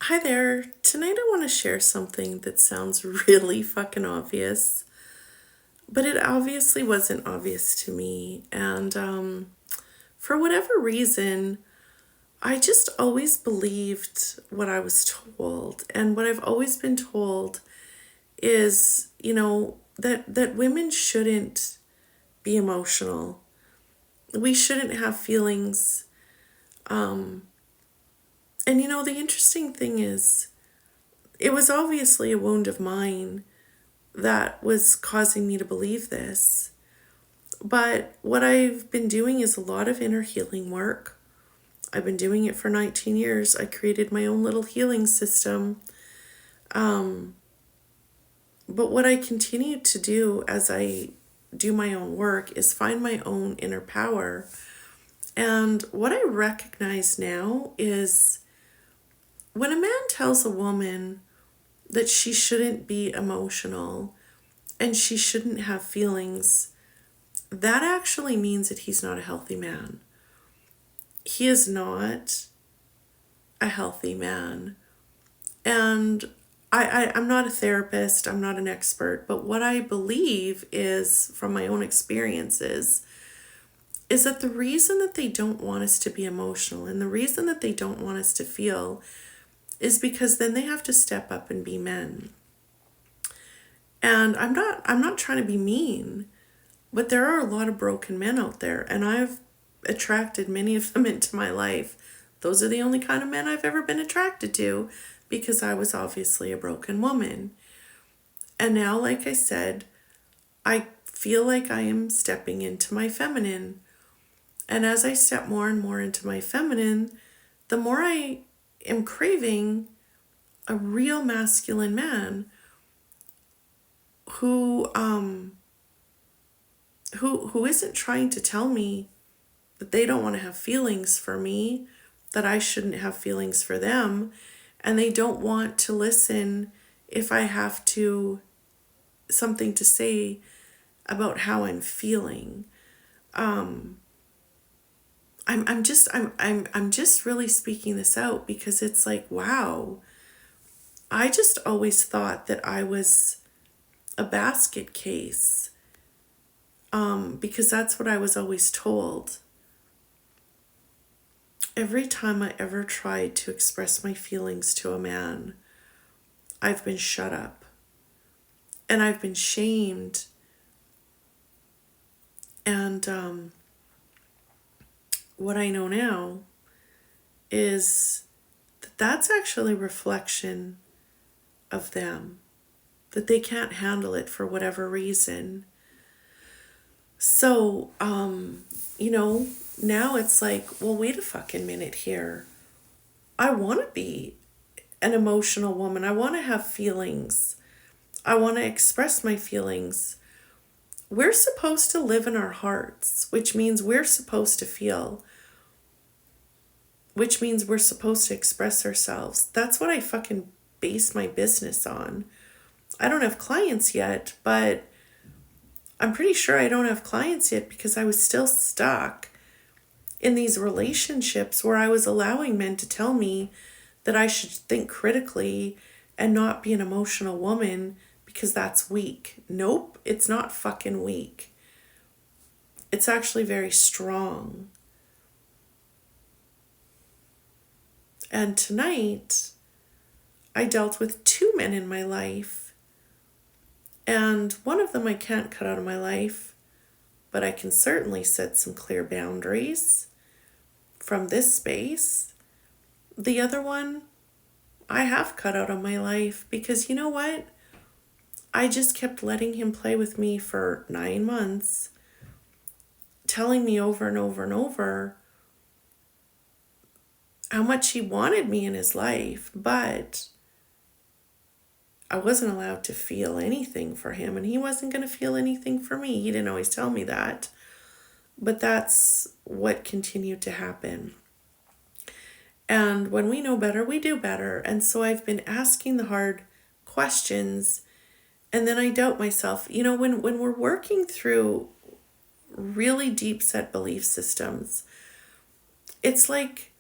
Hi there. Tonight I want to share something that sounds really fucking obvious, but it obviously wasn't obvious to me. And for whatever reason, I just always believed what I was told. And what I've always been told is, that women shouldn't be emotional. We shouldn't have feelings. And the interesting thing is, it was obviously a wound of mine that was causing me to believe this. But what I've been doing is a lot of inner healing work. I've been doing it for 19 years. I created my own little healing system. But what I continue to do as I do my own work is find my own inner power. And what I recognize now is when a man tells a woman that she shouldn't be emotional and she shouldn't have feelings, that actually means that he's not a healthy man. He is not a healthy man. And I'm not a therapist, I'm not an expert, but what I believe is, from my own experiences, is that the reason that they don't want us to be emotional and the reason that they don't want us to feel is because then they have to step up and be men. And I'm not trying to be mean, but there are a lot of broken men out there, and I've attracted many of them into my life. Those are the only kind of men I've ever been attracted to because I was obviously a broken woman. And now, like I said, I feel like I am stepping into my feminine. And as I step more and more into my feminine, the more I am craving a real masculine man who who isn't trying to tell me that they don't want to have feelings for me, that I shouldn't have feelings for them, and they don't want to listen if I have to something to say about how I'm feeling. I'm just really speaking this out because it's like, wow, I just always thought that I was a basket case, because that's what I was always told. Every time I ever tried to express my feelings to a man, I've been shut up and I've been shamed. And what I know now is that that's actually a reflection of them, that they can't handle it for whatever reason. So, now it's like, well, wait a fucking minute here. I want to be an emotional woman. I want to have feelings. I want to express my feelings. We're supposed to live in our hearts, which means we're supposed to feel, which means we're supposed to express ourselves. That's what I fucking base my business on. I don't have clients yet, but I'm pretty sure I don't have clients yet because I was still stuck in these relationships where I was allowing men to tell me that I should think critically and not be an emotional woman because that's weak. Nope, it's not fucking weak. It's actually very strong. And tonight, I dealt with two men in my life, and one of them I can't cut out of my life, but I can certainly set some clear boundaries from this space. The other one, I have cut out of my life because you know what? I just kept letting him play with me for 9 months, telling me over and over and over how much he wanted me in his life, but I wasn't allowed to feel anything for him, and he wasn't going to feel anything for me. He didn't always tell me that, but that's what continued to happen. And when we know better, we do better. And so I've been asking the hard questions, and then I doubt myself. When we're working through really deep set belief systems, it's like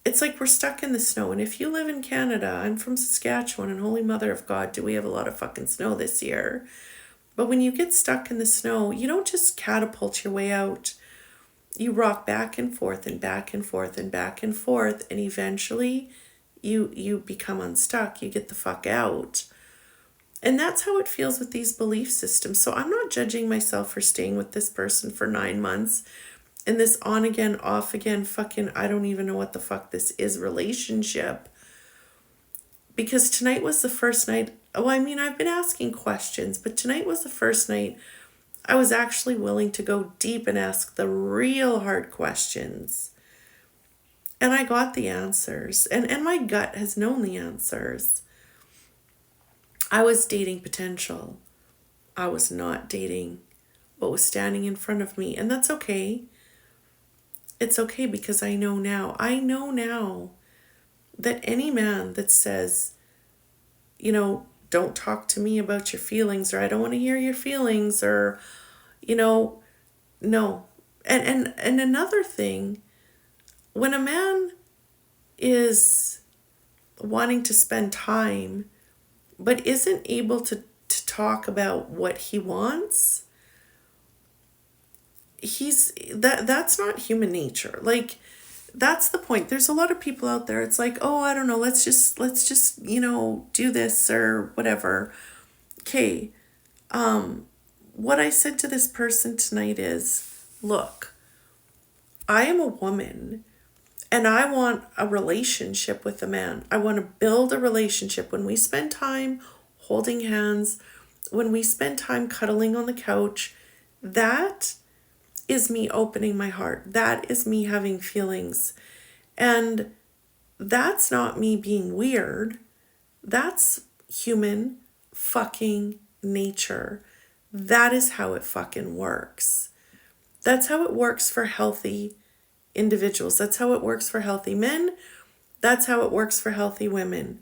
it's like we're stuck in the snow. And if you live in Canada, I'm from Saskatchewan, and holy mother of God, do we have a lot of fucking snow this year. But when you get stuck in the snow, you don't just catapult your way out. You rock back and forth and back and forth and back and forth, and eventually you become unstuck. You get the fuck out. And that's how it feels with these belief systems. So I'm not judging myself for staying with this person for 9 months in this on again, off again, fucking, I don't even know what the fuck this is relationship. Because tonight was the first night. Oh, I mean, I've been asking questions, but tonight was the first night I was actually willing to go deep and ask the real hard questions. And I got the answers. And my gut has known the answers. I was dating potential. I was not dating what was standing in front of me. And that's okay. It's okay because I know now. I know now that any man that says, you know, don't talk to me about your feelings, or I don't want to hear your feelings, or, you know, no. And another thing, when a man is wanting to spend time but isn't able to talk about what he wants, that's not human nature. Like, that's the point. There's a lot of people out there, it's like, oh, I don't know, let's just do this or whatever. Okay. What I said to this person tonight is, look, I am a woman and I want a relationship with a man. I want to build a relationship. When we spend time holding hands, when we spend time cuddling on the couch, that is me opening my heart. That is me having feelings. And that's not me being weird. That's human fucking nature. That is how it fucking works. That's how it works for healthy individuals. That's how it works for healthy men. That's how it works for healthy women.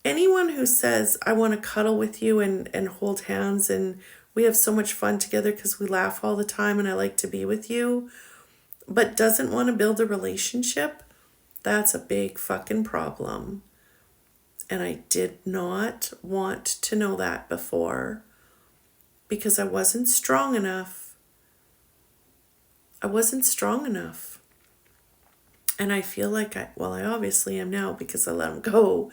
Anyone who says, I want to cuddle with you and hold hands and we have so much fun together because we laugh all the time and I like to be with you, but doesn't want to build a relationship, that's a big fucking problem. And I did not want to know that before because I wasn't strong enough. I wasn't strong enough. And I feel like I obviously am now because I let him go.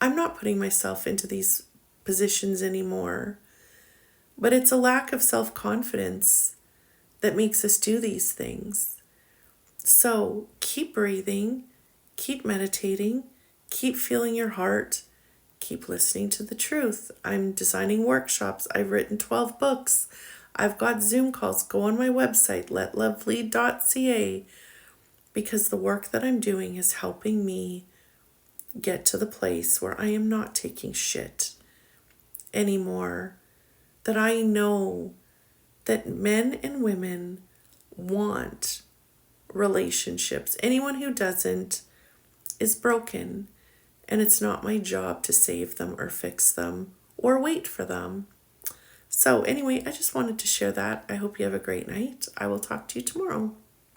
I'm not putting myself into these positions anymore. But it's a lack of self-confidence that makes us do these things. So keep breathing, keep meditating, keep feeling your heart, keep listening to the truth. I'm designing workshops. I've written 12 books. I've got Zoom calls. Go on my website, letlovelead.ca, because the work that I'm doing is helping me get to the place where I am not taking shit anymore. That I know that men and women want relationships. Anyone who doesn't is broken, and it's not my job to save them or fix them or wait for them. So anyway, I just wanted to share that. I hope you have a great night. I will talk to you tomorrow.